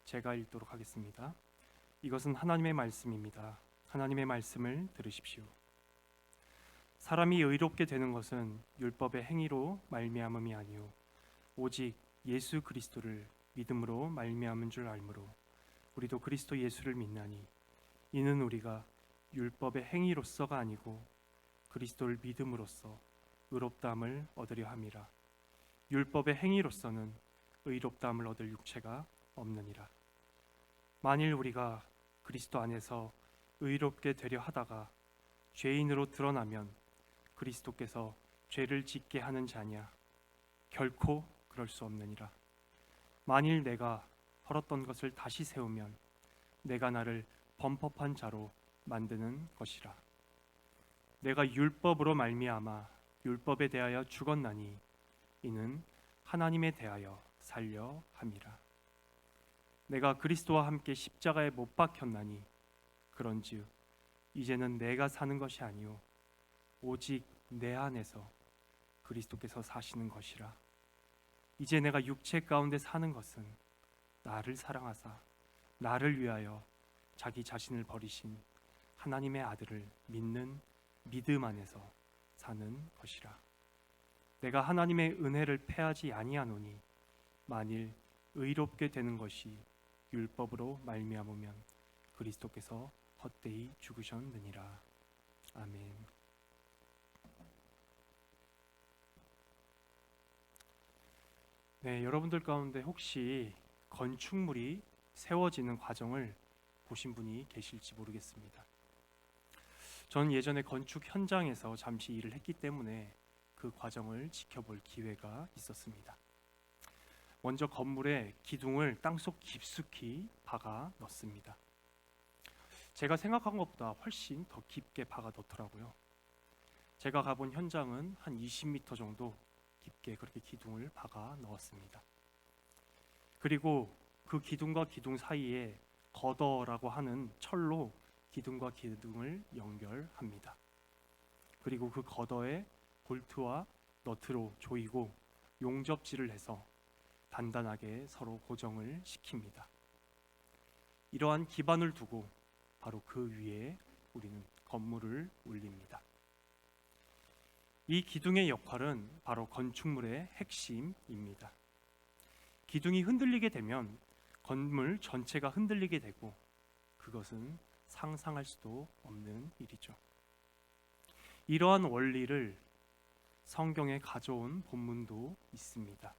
제가 읽도록 하겠습니다. 이것은 하나님의 말씀입니다. 하나님의 말씀을 들으십시오. 사람이 의롭게 되는 것은 율법의 행위로 말미암음이 아니요 오직 예수 그리스도를 믿음으로 말미암은 줄 알므로 우리도 그리스도 예수를 믿나니 이는 우리가 율법의 행위로서가 아니고 그리스도를 믿음으로써 의롭다함을 얻으려 함이라. 율법의 행위로서는 의롭다함을 얻을 육체가 없느니라. 만일 우리가 그리스도 안에서 의롭게 되려 하다가 죄인으로 드러나면 그리스도께서 죄를 짓게 하는 자냐? 결코 그럴 수 없느니라. 만일 내가 헐었던 것을 다시 세우면 내가 나를 범법한 자로 만드는 것이라. 내가 율법으로 말미암아 율법에 대하여 죽었나니 이는 하나님에 대하여 살려 함이라. 내가 그리스도와 함께 십자가에 못 박혔나니 그런즉 이제는 내가 사는 것이 아니요 오직 내 안에서 그리스도께서 사시는 것이라. 이제 내가 육체 가운데 사는 것은 나를 사랑하사 나를 위하여 자기 자신을 버리신 하나님의 아들을 믿는 믿음 안에서 사는 것이라. 내가 하나님의 은혜를 패하지 아니하노니 만일 의롭게 되는 것이 율법으로 말미암으면 그리스도께서 헛되이 죽으셨느니라. 아멘. 네, 여러분들 가운데 혹시 건축물이 세워지는 과정을 보신 분이 계실지 모르겠습니다. 저는 예전에 건축 현장에서 잠시 일을 했기 때문에 그 과정을 지켜볼 기회가 있었습니다. 먼저 건물에 기둥을 땅속 깊숙이 박아 넣습니다. 제가 생각한 것보다 훨씬 더 깊게 박아 넣더라고요. 제가 가본 현장은 한 20m 정도 깊게 그렇게 기둥을 박아 넣었습니다. 그리고 그 기둥과 기둥 사이에 거더라고 하는 철로 기둥과 기둥을 연결합니다. 그리고 그 거더에 볼트와 너트로 조이고 용접질을 해서 단단하게 서로 고정을 시킵니다. 이러한 기반을 두고 바로 그 위에 우리는 건물을 올립니다. 이 기둥의 역할은 바로 건축물의 핵심입니다. 기둥이 흔들리게 되면 건물 전체가 흔들리게 되고 그것은 상상할 수도 없는 일이죠. 이러한 원리를 성경에 가져온 본문도 있습니다.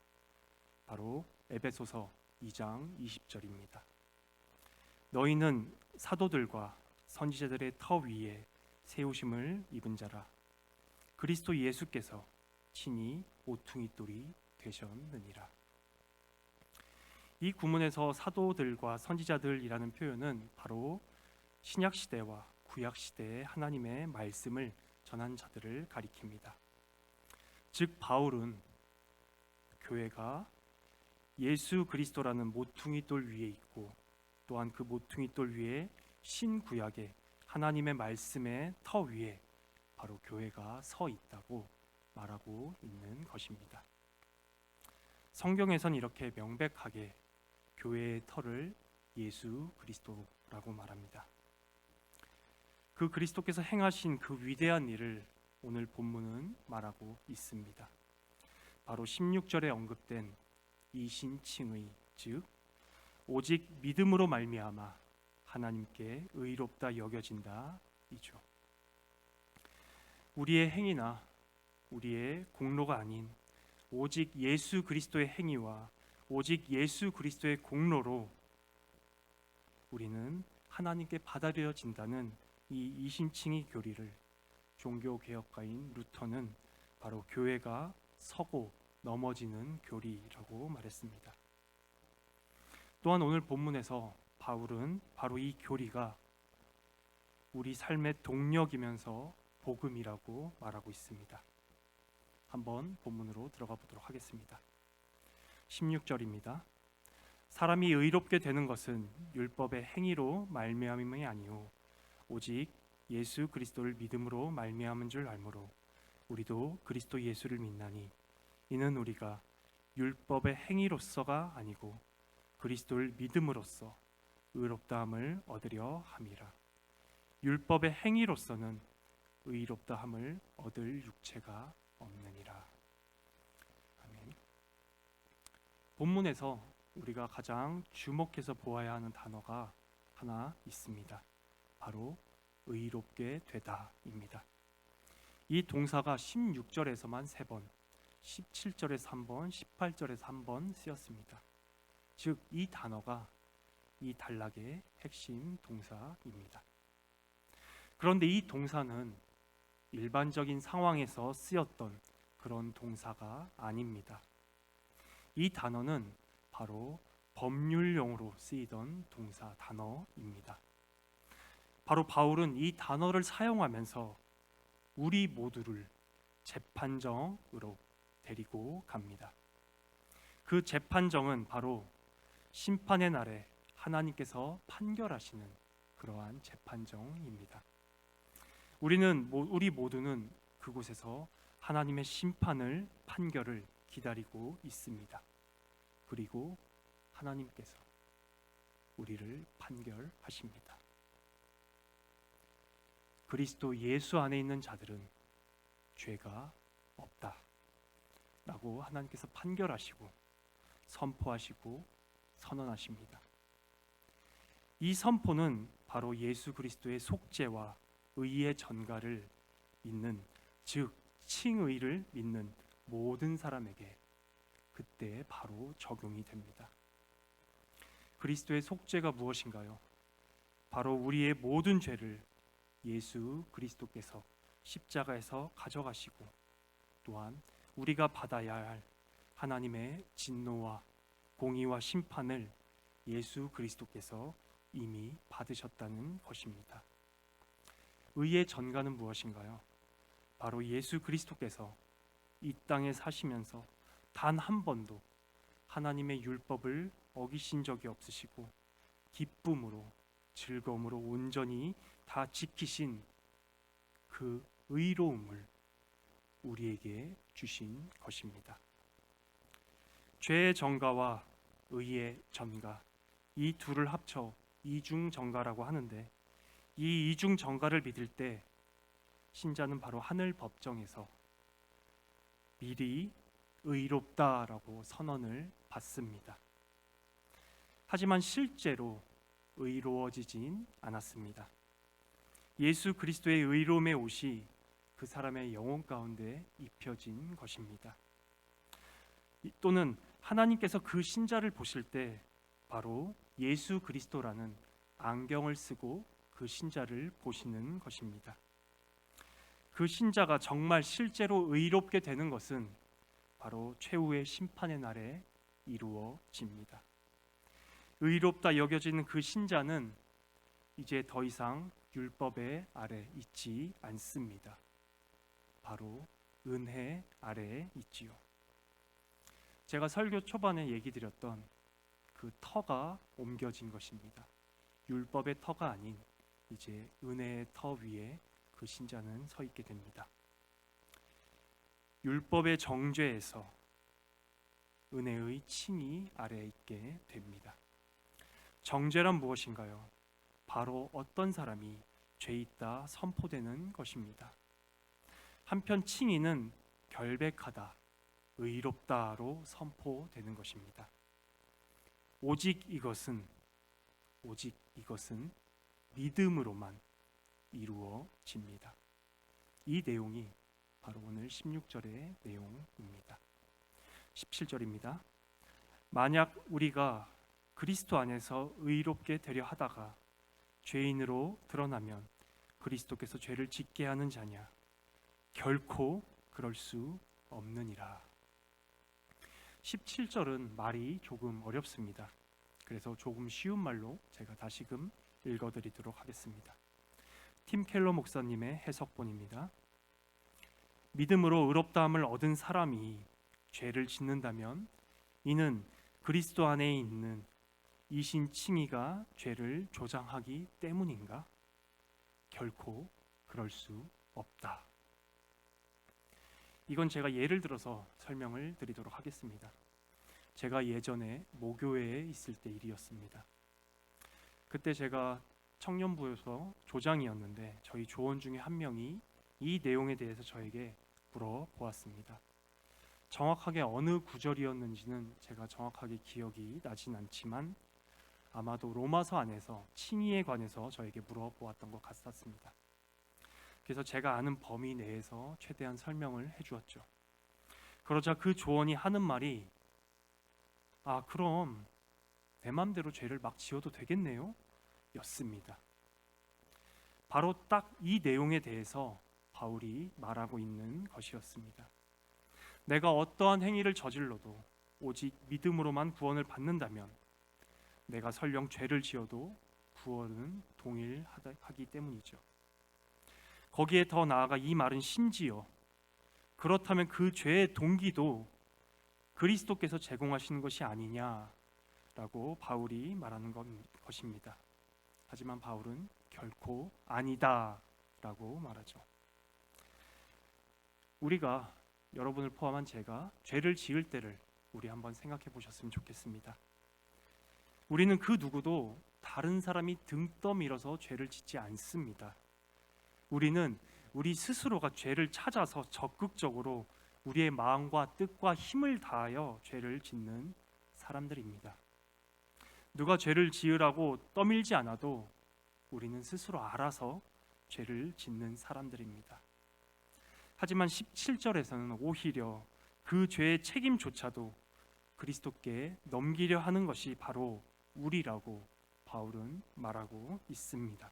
바로 에베소서 2장 20절입니다. 너희는 사도들과 선지자들의 터 위에 세우심을 입은 자라. 그리스도 예수께서 친히 모퉁이 돌이 되셨느니라. 이 구문에서 사도들과 선지자들이라는 표현은 바로 신약 시대와 구약 시대의 하나님의 말씀을 전한 자들을 가리킵니다. 즉 바울은 교회가 예수 그리스도라는 모퉁이 돌 위에 있고 또한 그 모퉁이 돌 위에 신구약의 하나님의 말씀의 터 위에 바로 교회가 서 있다고 말하고 있는 것입니다. 성경에선 이렇게 명백하게 교회의 터를 예수 그리스도라고 말합니다. 그 그리스도께서 행하신 그 위대한 일을 오늘 본문은 말하고 있습니다. 바로 16절에 언급된 이 신칭의 즉 오직 믿음으로 말미암아 하나님께 의롭다 여겨진다 이죠. 우리의 행위나 우리의 공로가 아닌 오직 예수 그리스도의 행위와 오직 예수 그리스도의 공로로 우리는 하나님께 받아들여진다는 이 이신칭의 교리를 종교개혁가인 루터는 바로 교회가 서고 넘어지는 교리라고 말했습니다. 또한 오늘 본문에서 바울은 바로 이 교리가 우리 삶의 동력이면서 복음이라고 말하고 있습니다. 한번 본문으로 들어가 보도록 하겠습니다. 16절입니다. 사람이 의롭게 되는 것은 율법의 행위로 말미암음이 아니요 오직 예수 그리스도를 믿음으로 말미암은 줄 알므로 우리도 그리스도 예수를 믿나니 이는 우리가 율법의 행위로서가 아니고 그리스도를 믿음으로써 의롭다함을 얻으려 함이라. 율법의 행위로서는 의롭다함을 얻을 육체가 없느니라. 아멘. 본문에서 우리가 가장 주목해서 보아야 하는 단어가 하나 있습니다. 바로 의롭게 되다입니다. 이 동사가 16절에서만 3번, 17절에서 1번, 18절에서 1번 쓰였습니다. 즉 이 단어가 이 단락의 핵심 동사입니다. 그런데 이 동사는 일반적인 상황에서 쓰였던 그런 동사가 아닙니다. 이 단어는 바로 법률용으로 쓰이던 동사 단어입니다. 바로 바울은 이 단어를 사용하면서 우리 모두를 재판정으로 데리고 갑니다. 그 재판정은 바로 심판의 날에 하나님께서 판결하시는 그러한 재판정입니다. 우리 모두는 그곳에서 하나님의 심판을, 판결을 기다리고 있습니다. 그리고 하나님께서 우리를 판결하십니다. 그리스도 예수 안에 있는 자들은 죄가 없다 라고 하나님께서 판결하시고 선포하시고 선언하십니다. 이 선포는 바로 예수 그리스도의 속죄와 의의 전가를 믿는, 즉 칭의를 믿는 모든 사람에게 그때 바로 적용이 됩니다. 그리스도의 속죄가 무엇인가요? 바로 우리의 모든 죄를 예수 그리스도께서 십자가에서 가져가시고 또한 우리가 받아야 할 하나님의 진노와 공의와 심판을 예수 그리스도께서 이미 받으셨다는 것입니다. 의의 전가는 무엇인가요? 바로 예수 그리스도께서 이 땅에 사시면서 단 한 번도 하나님의 율법을 어기신 적이 없으시고 기쁨으로 즐거움으로 온전히 다 지키신 그 의로움을 우리에게 주신 것입니다. 죄의 전가와 의의 전가, 이 둘을 합쳐 이중 전가라고 하는데, 이 이중 전가를 믿을 때 신자는 바로 하늘 법정에서 미리 의롭다라고 선언을 받습니다. 하지만 실제로 의로워지진 않았습니다. 예수 그리스도의 의로움의 옷이 그 사람의 영혼 가운데 입혀진 것입니다. 또는 하나님께서 그 신자를 보실 때 바로 예수 그리스도라는 안경을 쓰고 그 신자를 보시는 것입니다. 그 신자가 정말 실제로 의롭게 되는 것은 바로 최후의 심판의 날에 이루어집니다. 의롭다 여겨지는 그 신자는 이제 더 이상 율법의 아래 있지 않습니다. 바로 은혜 아래에 있지요. 제가 설교 초반에 얘기 드렸던 그 터가 옮겨진 것입니다. 율법의 터가 아닌 이제 은혜의 터 위에 그 신자는 서 있게 됩니다. 율법의 정죄에서 은혜의 칭의 아래에 있게 됩니다. 정죄란 무엇인가요? 바로 어떤 사람이 죄 있다 선포되는 것입니다. 한편 칭의는 결백하다, 의롭다로 선포되는 것입니다. 오직 이것은 믿음으로만 이루어집니다. 이 내용이 바로 오늘 16절의 내용입니다. 17절입니다. 만약 우리가 그리스도 안에서 의롭게 되려 하다가 죄인으로 드러나면 그리스도께서 죄를 짓게 하는 자냐? 결코 그럴 수 없느니라. 17절은 말이 조금 어렵습니다. 그래서 조금 쉬운 말로 제가 다시금 읽어드리도록 하겠습니다. 팀 켈러 목사님의 해석본입니다. 믿음으로 의롭다함을 얻은 사람이 죄를 짓는다면 이는 그리스도 안에 있는 이신 칭의가 죄를 조장하기 때문인가? 결코 그럴 수 없다. 이건 제가 예를 들어서 설명을 드리도록 하겠습니다. 제가 예전에 모교회에 있을 때 일이었습니다. 그때 제가 청년부에서 조장이었는데 저희 조원 중에 한 명이 이 내용에 대해서 저에게 물어보았습니다. 정확하게 어느 구절이었는지는 제가 정확하게 기억이 나진 않지만 아마도 로마서 안에서 칭의에 관해서 저에게 물어보았던 것 같았습니다. 그래서 제가 아는 범위 내에서 최대한 설명을 해주었죠. 그러자 그 조원이 하는 말이 그럼 내 맘대로 죄를 막 지어도 되겠네요? 였습니다. 바로 딱 이 내용에 대해서 바울이 말하고 있는 것이었습니다. 내가 어떠한 행위를 저질러도 오직 믿음으로만 구원을 받는다면 내가 설령 죄를 지어도 구원은 동일하기 때문이죠. 거기에 더 나아가 이 말은 심지어 그렇다면 그 죄의 동기도 그리스도께서 제공하시는 것이 아니냐라고 바울이 말하는 것입니다. 하지만 바울은 결코 아니다라고 말하죠. 우리가 여러분을 포함한 제가 죄를 지을 때를 우리 한번 생각해 보셨으면 좋겠습니다. 우리는 그 누구도 다른 사람이 등 떠밀어서 죄를 짓지 않습니다. 우리는 우리 스스로가 죄를 찾아서 적극적으로 우리의 마음과 뜻과 힘을 다하여 죄를 짓는 사람들입니다. 누가 죄를 지으라고 떠밀지 않아도 우리는 스스로 알아서 죄를 짓는 사람들입니다. 하지만 17절에서는 오히려 그 죄의 책임조차도 그리스도께 넘기려 하는 것이 바로 우리라고 바울은 말하고 있습니다.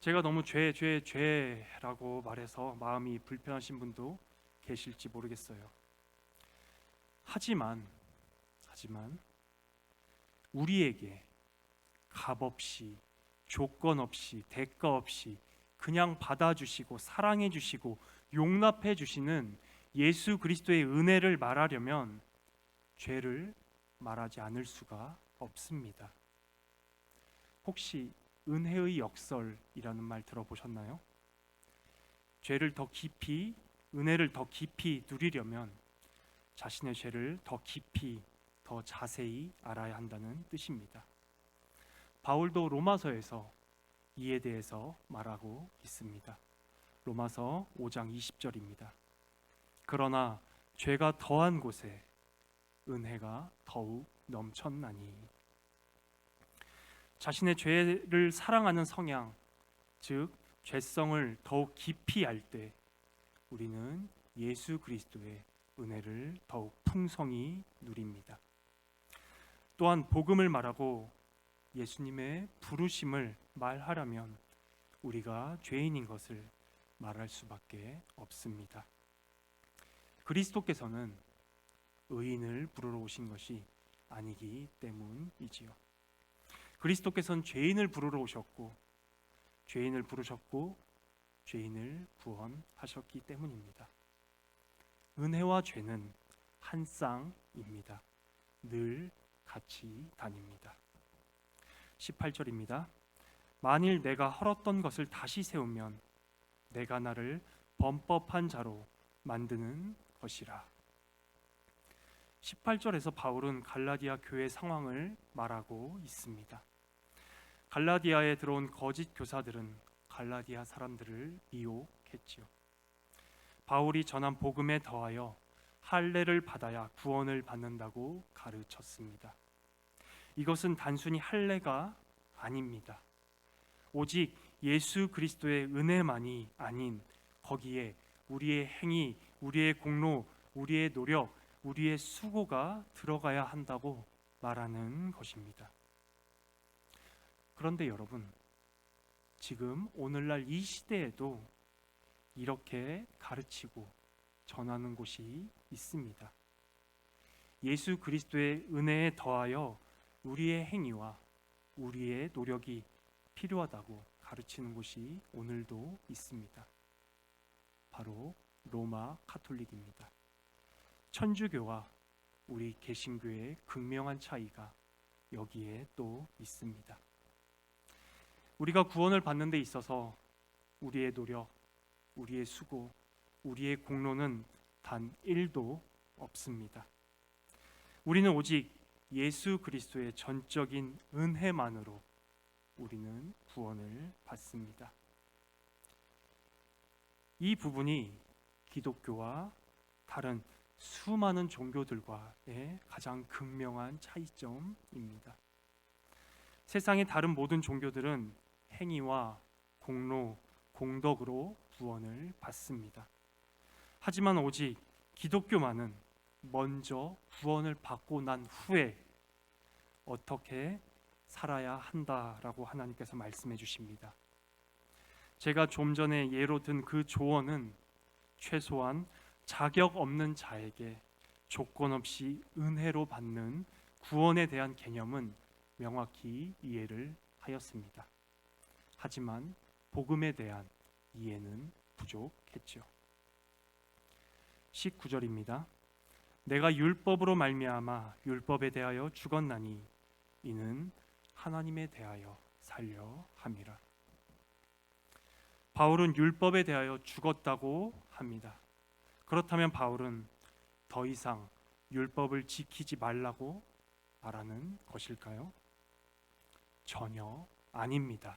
제가 너무 죄라고 말해서 마음이 불편하신 분도 계실지 모르겠어요. 하지만 우리에게 값없이, 조건 없이, 대가 없이 그냥 받아주시고 사랑해 주시고 용납해 주시는 예수 그리스도의 은혜를 말하려면 죄를 말하지 않을 수가 없습니다. 혹시 은혜의 역설이라는 말 들어보셨나요? 죄를 더 깊이, 은혜를 더 깊이 누리려면 자신의 죄를 더 깊이, 더 자세히 알아야 한다는 뜻입니다. 바울도 로마서에서 이에 대해서 말하고 있습니다. 로마서 5장 20절입니다. 그러나 죄가 더한 곳에 은혜가 더욱 넘쳤나니. 자신의 죄를 사랑하는 성향, 즉 죄성을 더욱 깊이 알 때 우리는 예수 그리스도의 은혜를 더욱 풍성히 누립니다. 또한 복음을 말하고 예수님의 부르심을 말하려면 우리가 죄인인 것을 말할 수밖에 없습니다. 그리스도께서는 의인을 부르러 오신 것이 아니기 때문이지요. 그리스도께서는 죄인을 부르러 오셨고 죄인을 부르셨고 죄인을 구원하셨기 때문입니다. 은혜와 죄는 한 쌍입니다. 늘 같이 다닙니다. 18절입니다. 만일 내가 헐었던 것을 다시 세우면 내가 나를 범법한 자로 만드는 것이라. 18절에서 바울은 갈라디아 교회 상황을 말하고 있습니다. 갈라디아에 들어온 거짓 교사들은 갈라디아 사람들을 미혹했지요. 바울이 전한 복음에 더하여 할례를 받아야 구원을 받는다고 가르쳤습니다. 이것은 단순히 할례가 아닙니다. 오직 예수 그리스도의 은혜만이 아닌 거기에 우리의 행위, 우리의 공로, 우리의 노력, 우리의 수고가 들어가야 한다고 말하는 것입니다. 그런데 여러분, 지금 오늘날 이 시대에도 이렇게 가르치고 전하는 곳이 있습니다. 예수 그리스도의 은혜에 더하여 우리의 행위와 우리의 노력이 필요하다고 가르치는 곳이 오늘도 있습니다. 바로 로마 카톨릭입니다. 천주교와 우리 개신교의 극명한 차이가 여기에 또 있습니다. 우리가 구원을 받는 데 있어서 우리의 노력, 우리의 수고, 우리의 공로는 단 1도 없습니다. 우리는 오직 예수 그리스도의 전적인 은혜만으로 우리는 구원을 받습니다. 이 부분이 기독교와 다른 수많은 종교들과의 가장 극명한 차이점입니다. 세상의 다른 모든 종교들은 행위와 공로, 공덕으로 구원을 받습니다. 하지만 오직 기독교만은 먼저 구원을 받고 난 후에 어떻게 살아야 한다라고 하나님께서 말씀해 주십니다. 제가 좀 전에 예로 든 그 조언은 최소한 자격 없는 자에게 조건 없이 은혜로 받는 구원에 대한 개념은 명확히 이해를 하였습니다. 하지만 복음에 대한 이해는 부족했죠. 19절입니다. 내가 율법으로 말미암아 율법에 대하여 죽었나니 이는 하나님에 대하여 살려 함이라. 바울은 율법에 대하여 죽었다고 합니다. 그렇다면 바울은 더 이상 율법을 지키지 말라고 말하는 것일까요? 전혀 아닙니다.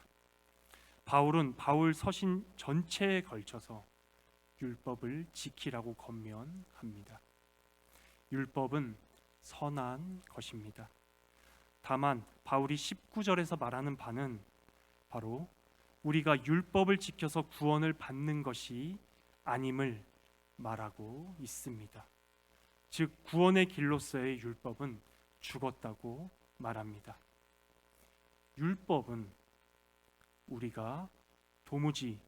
바울은 바울 서신 전체에 걸쳐서 율법을 지키라고 권면합니다. 율법은 선한 것입니다. 다만 바울이 19절에서 말하는 바는 바로 우리가 율법을 지켜서 구원을 받는 것이 아님을 말하고 있습니다. 즉 구원의 길로서의 율법은 죽었다고 말합니다. 율법은 우리가 도무지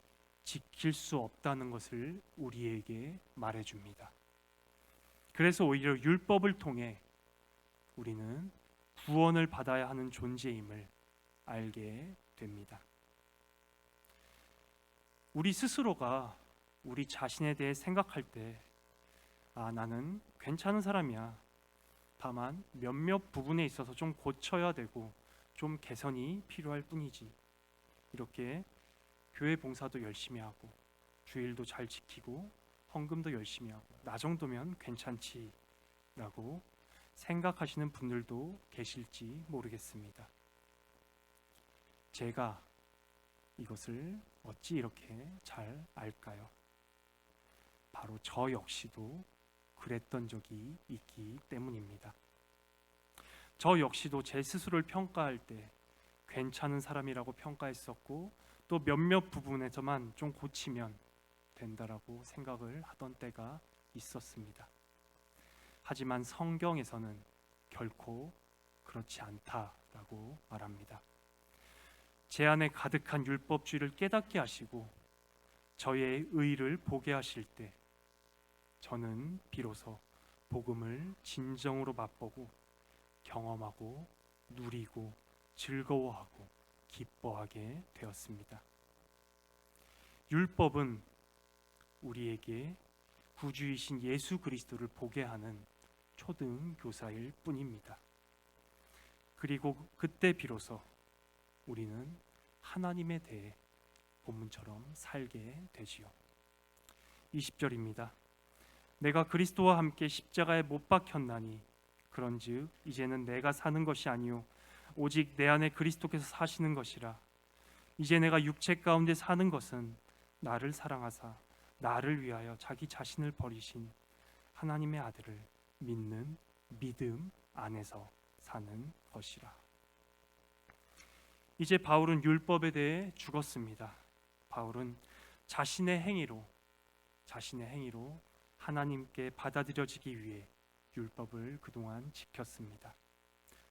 지킬 수 없다는 것을 우리에게 말해줍니다. 그래서 오히려 율법을 통해 우리는 구원을 받아야 하는 존재임을 알게 됩니다. 우리 스스로가 우리 자신에 대해 생각할 때 나는 괜찮은 사람이야. 다만 몇몇 부분에 있어서 좀 고쳐야 되고 좀 개선이 필요할 뿐이지. 이렇게 교회 봉사도 열심히 하고 주일도 잘 지키고 헌금도 열심히 하고 나 정도면 괜찮지 라고 생각하시는 분들도 계실지 모르겠습니다. 제가 이것을 어찌 이렇게 잘 알까요? 바로 저 역시도 그랬던 적이 있기 때문입니다. 저 역시도 제 스스로를 평가할 때 괜찮은 사람이라고 평가했었고 또 몇몇 부분에서만 좀 고치면 된다라고 생각을 하던 때가 있었습니다. 하지만 성경에서는 결코 그렇지 않다라고 말합니다. 제 안에 가득한 율법주의를 깨닫게 하시고 저의 의를 보게 하실 때 저는 비로소 복음을 진정으로 맛보고 경험하고 누리고 즐거워하고 기뻐하게 되었습니다. 율법은 우리에게 구주이신 예수 그리스도를 보게 하는 초등 교사일 뿐입니다. 그리고 그때 비로소 우리는 하나님에 대해 본문처럼 살게 되지요. 20절입니다. 내가 그리스도와 함께 십자가에 못 박혔나니 그런즉 이제는 내가 사는 것이 아니요 오직 내 안에 그리스도께서 사시는 것이라. 이제 내가 육체 가운데 사는 것은 나를 사랑하사 나를 위하여 자기 자신을 버리신 하나님의 아들을 믿는 믿음 안에서 사는 것이라. 이제 바울은 율법에 대해 죽었습니다. 바울은 자신의 행위로 하나님께 받아들여지기 위해 율법을 그동안 지켰습니다.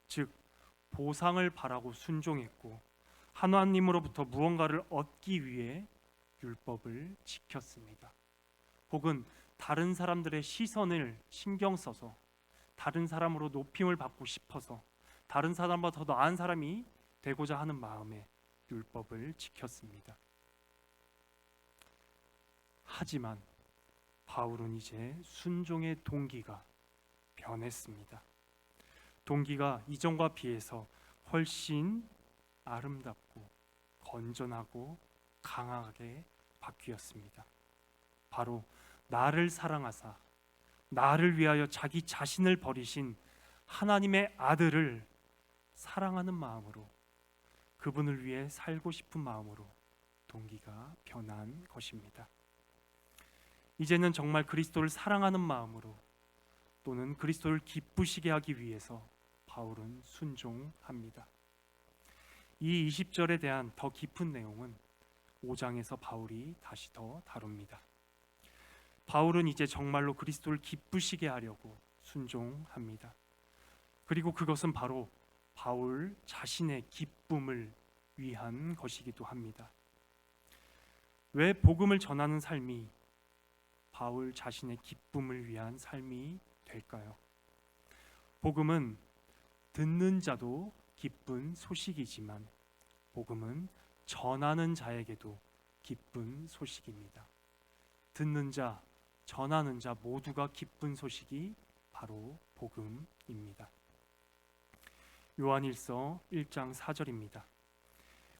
즉 보상을 바라고 순종했고 하나님으로부터 무언가를 얻기 위해 율법을 지켰습니다. 혹은 다른 사람들의 시선을 신경 써서 다른 사람으로 높임을 받고 싶어서 다른 사람보다 더 나은 사람이 되고자 하는 마음에 율법을 지켰습니다. 하지만 바울은 이제 순종의 동기가 변했습니다. 동기가 이전과 비해서 훨씬 아름답고 건전하고 강하게 바뀌었습니다. 바로 나를 사랑하사 나를 위하여 자기 자신을 버리신 하나님의 아들을 사랑하는 마음으로, 그분을 위해 살고 싶은 마음으로 동기가 변한 것입니다. 이제는 정말 그리스도를 사랑하는 마음으로 또는 그리스도를 기쁘시게 하기 위해서 바울은 순종합니다. 이 20절에 대한 더 깊은 내용은 5장에서 바울이 다시 더 다룹니다. 바울은 이제 정말로 그리스도를 기쁘시게 하려고 순종합니다. 그리고 그것은 바로 바울 자신의 기쁨을 위한 것이기도 합니다. 왜 복음을 전하는 삶이 바울 자신의 기쁨을 위한 삶이 될까요? 복음은 듣는 자도 기쁜 소식이지만 복음은 전하는 자에게도 기쁜 소식입니다. 듣는 자, 전하는 자 모두가 기쁜 소식이 바로 복음입니다. 요한일서 1장 4절입니다.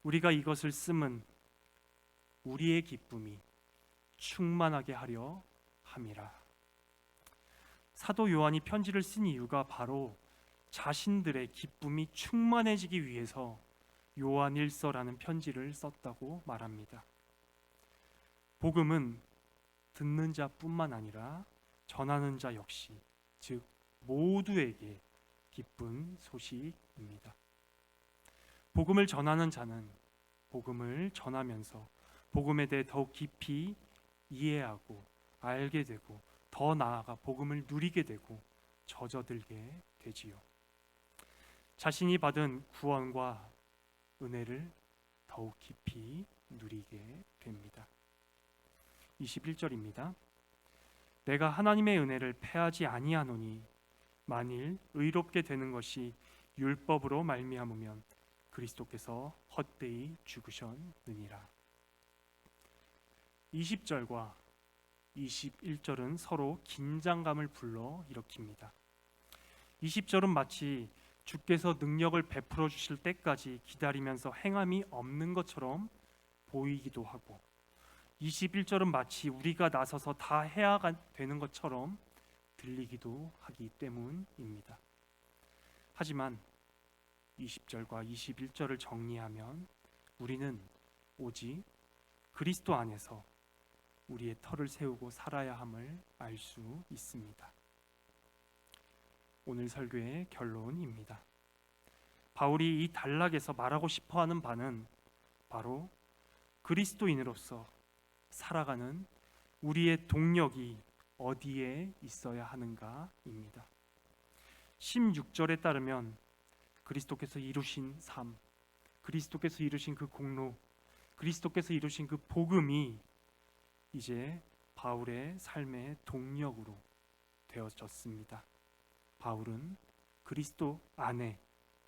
우리가 이것을 쓰면 우리의 기쁨이 충만하게 하려 함이라. 사도 요한이 편지를 쓴 이유가 바로 자신들의 기쁨이 충만해지기 위해서 요한일서라는 편지를 썼다고 말합니다. 복음은 듣는 자뿐만 아니라 전하는 자 역시, 즉 모두에게 기쁜 소식입니다. 복음을 전하는 자는 복음을 전하면서 복음에 대해 더욱 깊이 이해하고 알게 되고 더 나아가 복음을 누리게 되고 젖어들게 되지요. 자신이 받은 구원과 은혜를 더욱 깊이 누리게 됩니다. 21절입니다. 내가 하나님의 은혜를 패하지 아니하노니 만일 의롭게 되는 것이 율법으로 말미암으면 그리스도께서 헛되이 죽으셨느니라. 20절과 21절은 서로 긴장감을 불러 일으킵니다. 20절은 마치 주께서 능력을 베풀어 주실 때까지 기다리면서 행함이 없는 것처럼 보이기도 하고, 21절은 마치 우리가 나서서 다 해야 되는 것처럼 들리기도 하기 때문입니다. 하지만 20절과 21절을 정리하면 우리는 오직 그리스도 안에서 우리의 터를 세우고 살아야 함을 알 수 있습니다. 오늘 설교의 결론입니다. 바울이 이 단락에서 말하고 싶어하는 바는 바로 그리스도인으로서 살아가는 우리의 동력이 어디에 있어야 하는가입니다. 16절에 따르면 그리스도께서 이루신 삶, 그리스도께서 이루신 그 공로, 그리스도께서 이루신 그 복음이 이제 바울의 삶의 동력으로 되어졌습니다. 바울은 그리스도 안에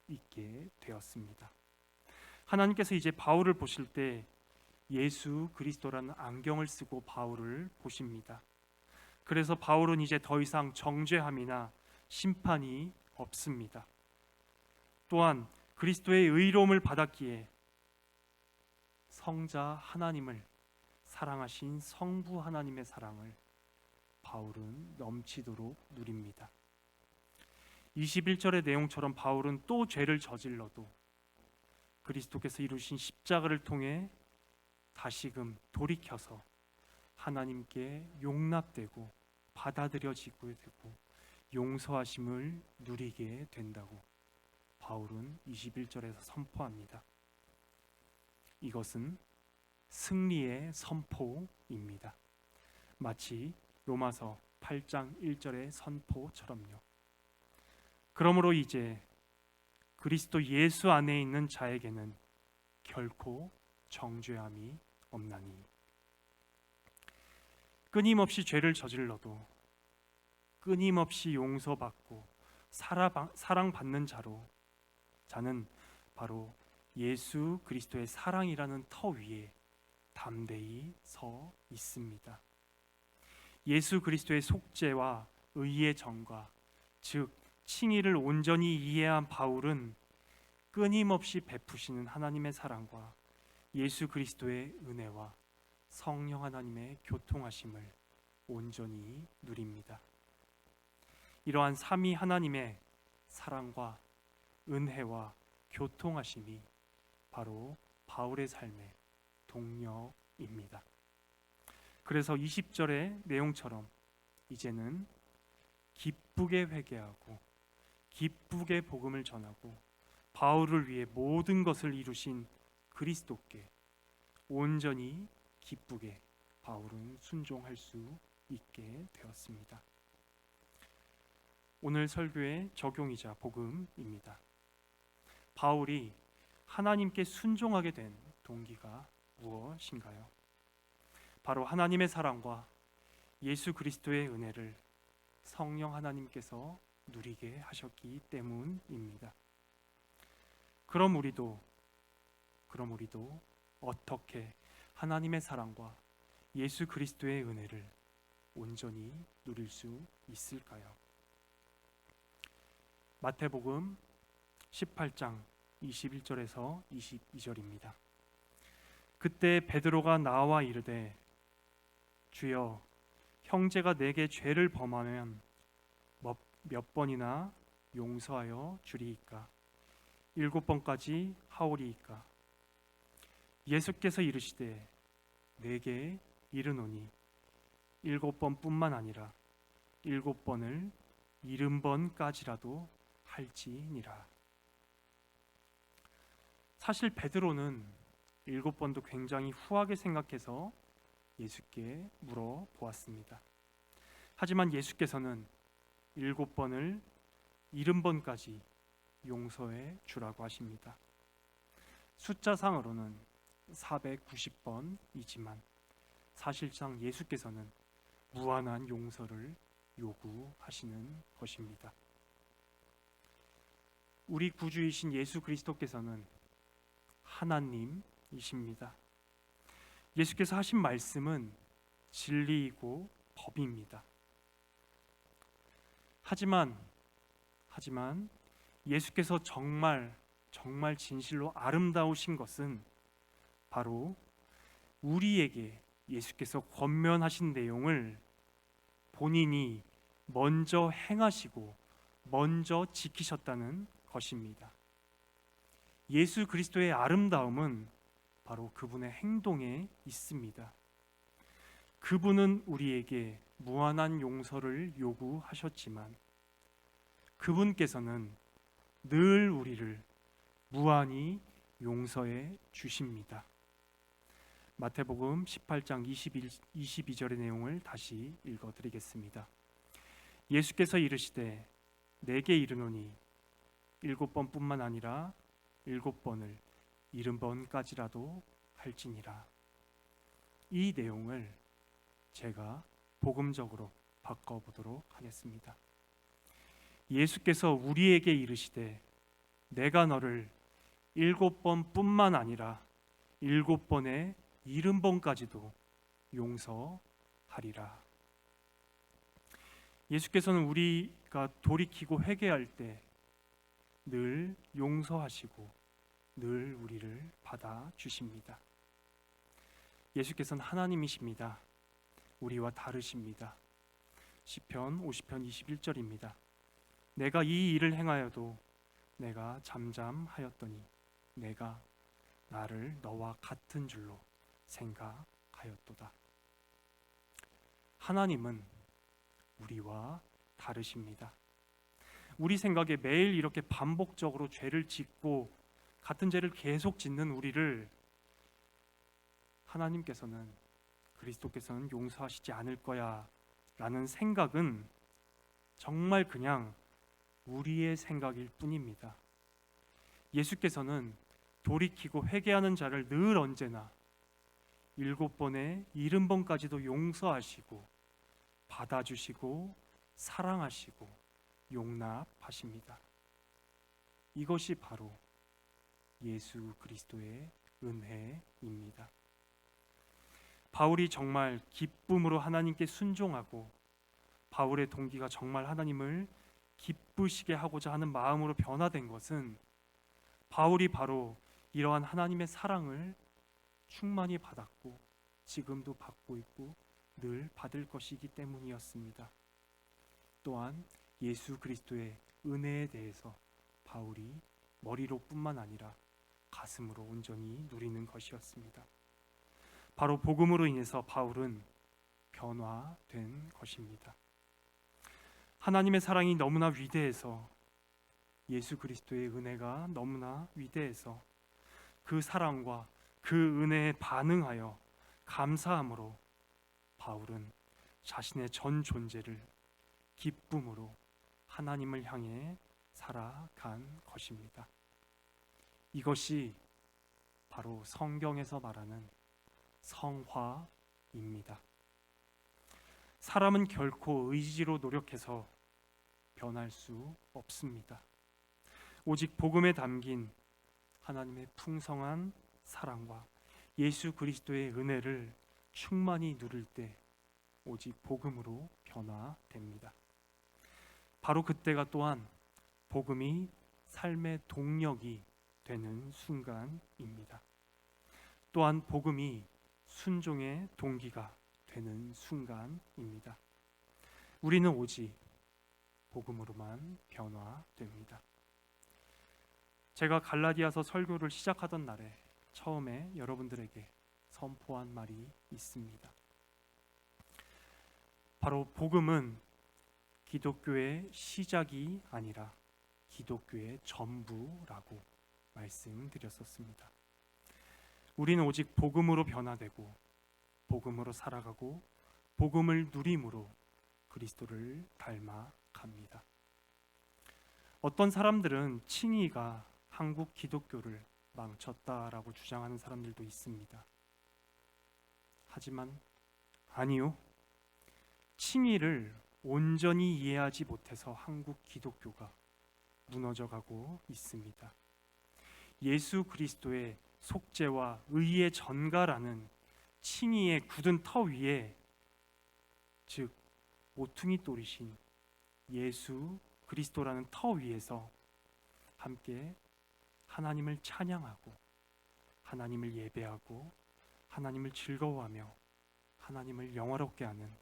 있게 되었습니다. 하나님께서 이제 바울을 보실 때 예수 그리스도라는 안경을 쓰고 바울을 보십니다. 그래서 바울은 이제 더 이상 정죄함이나 심판이 없습니다. 또한 그리스도의 의로움을 받았기에 성자 하나님을 사랑하신 성부 하나님의 사랑을 바울은 넘치도록 누립니다. 21절의 내용처럼 바울은 또 죄를 저질러도 그리스도께서 이루신 십자가를 통해 다시금 돌이켜서 하나님께 용납되고 받아들여지고 되고 용서하심을 누리게 된다고 바울은 21절에서 선포합니다. 이것은 승리의 선포입니다. 마치 로마서 8장 1절의 선포처럼요. 그러므로 이제 그리스도 예수 안에 있는 자에게는 결코 정죄함이 없나니, 끊임없이 죄를 저질러도 끊임없이 용서받고 사랑받는 자는 바로 예수 그리스도의 사랑이라는 터 위에 담대히 서 있습니다. 예수 그리스도의 속죄와 의의 전과, 즉 칭의를 온전히 이해한 바울은 끊임없이 베푸시는 하나님의 사랑과 예수 그리스도의 은혜와 성령 하나님의 교통하심을 온전히 누립니다. 이러한 삼위 하나님의 사랑과 은혜와 교통하심이 바로 바울의 삶의 동력입니다. 그래서 20절의 내용처럼 이제는 기쁘게 회개하고 기쁘게 복음을 전하고 바울을 위해 모든 것을 이루신 그리스도께 온전히 기쁘게 바울은 순종할 수 있게 되었습니다. 오늘 설교의 적용이자 복음입니다. 바울이 하나님께 순종하게 된 동기가 무엇인가요? 바로 하나님의 사랑과 예수 그리스도의 은혜를 성령 하나님께서 누리게 하셨기 때문입니다. 그럼 우리도 어떻게 하나님의 사랑과 예수 그리스도의 은혜를 온전히 누릴 수 있을까요? 마태복음 18장 21절에서 22절입니다. 그때 베드로가 나와 이르되 주여 형제가 내게 죄를 범하면 몇 번이나 용서하여 주리이까? 7번까지 하오리이까? 예수께서 이르시되 내게 이르노니 7번뿐만 아니라 7번을 70번까지라도 할지니라. 사실 베드로는 7번도 굉장히 후하게 생각해서 예수께 물어보았습니다. 하지만 예수께서는 7번을 70번까지 용서해 주라고 하십니다. 숫자상으로는 490번이지만 사실상 예수께서는 무한한 용서를 요구하시는 것입니다. 우리 구주이신 예수 그리스도께서는 하나님이십니다. 예수께서 하신 말씀은 진리이고 법입니다. 하지만 예수께서 정말 진실로 아름다우신 것은 바로 우리에게 예수께서 권면하신 내용을 본인이 먼저 행하시고 먼저 지키셨다는 것입니다. 예수 그리스도의 아름다움은 바로 그분의 행동에 있습니다. 그분은 우리에게 무한한 용서를 요구하셨지만 그분께서는 늘 우리를 무한히 용서해 주십니다. 마태복음 18장 22절의 내용을 다시 읽어드리겠습니다. 예수께서 이르시되 내게 이르노니 7번뿐만 아니라 7번을 70번까지라도 할지니라. 이 내용을 제가 복음적으로 바꿔보도록 하겠습니다. 예수께서 우리에게 이르시되 내가 너를 7번뿐만 아니라 7번에 70번까지도 용서하리라. 예수께서는 우리가 돌이키고 회개할 때 늘 용서하시고 늘 우리를 받아주십니다. 예수께서는 하나님이십니다. 우리와 다르십니다. 시편 50편 21절입니다. 내가 이 일을 행하여도 내가 잠잠하였더니 내가 나를 너와 같은 줄로 생각하였도다. 하나님은 우리와 다르십니다. 우리 생각에 매일 이렇게 반복적으로 죄를 짓고 같은 죄를 계속 짓는 우리를 하나님께서는 그리스도께서는 용서하시지 않을 거야 라는 생각은 정말 그냥 우리의 생각일 뿐입니다. 예수께서는 돌이키고 회개하는 자를 늘 언제나 7번에 70번까지도 용서하시고 받아주시고 사랑하시고 용납하십니다. 이것이 바로 예수 그리스도의 은혜입니다. 바울이 정말 기쁨으로 하나님께 순종하고 바울의 동기가 정말 하나님을 기쁘시게 하고자 하는 마음으로 변화된 것은 바울이 바로 이러한 하나님의 사랑을 충만히 받았고 지금도 받고 있고 늘 받을 것이기 때문이었습니다. 또한 예수 그리스도의 은혜에 대해서 바울이 머리로뿐만 아니라 가슴으로 온전히 누리는 것이었습니다. 바로 복음으로 인해서 바울은 변화된 것입니다. 하나님의 사랑이 너무나 위대해서, 예수 그리스도의 은혜가 너무나 위대해서 그 사랑과 그 은혜에 반응하여 감사함으로 바울은 자신의 전 존재를 기쁨으로 하나님을 향해 살아간 것입니다. 이것이 바로 성경에서 말하는 성화입니다. 사람은 결코 의지로 노력해서 변할 수 없습니다. 오직 복음에 담긴 하나님의 풍성한 사랑과 예수 그리스도의 은혜를 충만히 누릴 때 오직 복음으로 변화됩니다. 바로 그때가 또한 복음이 삶의 동력이 되는 순간입니다. 또한 복음이 순종의 동기가 되는 순간입니다. 우리는 오직 복음으로만 변화됩니다. 제가 갈라디아서 설교를 시작하던 날에 처음에 여러분들에게 선포한 말이 있습니다. 바로 복음은 기독교의 시작이 아니라 기독교의 전부라고 말씀드렸었습니다. 우리는 오직 복음으로 변화되고 복음으로 살아가고 복음을 누림으로 그리스도를 닮아갑니다. 어떤 사람들은 칭의가 한국 기독교를 망쳤다라고 주장하는 사람들도 있습니다. 하지만 아니요. 칭의를 온전히 이해하지 못해서 한국 기독교가 무너져가고 있습니다. 예수 그리스도의 속죄와 의의 전가라는 칭의의 굳은 터 위에, 즉 모퉁이 돌이신 예수 그리스도라는 터 위에서 함께 하나님을 찬양하고 하나님을 예배하고 하나님을 즐거워하며 하나님을 영화롭게 하는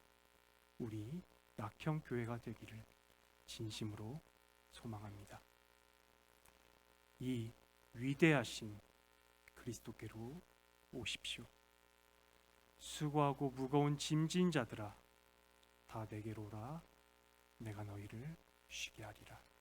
우리 낙형 교회가 되기를 진심으로 소망합니다. 이 위대하신 그리스도께로 오십시오. 수고하고 무거운 짐진 자들아 다 내게로 오라. 내가 너희를 쉬게 하리라.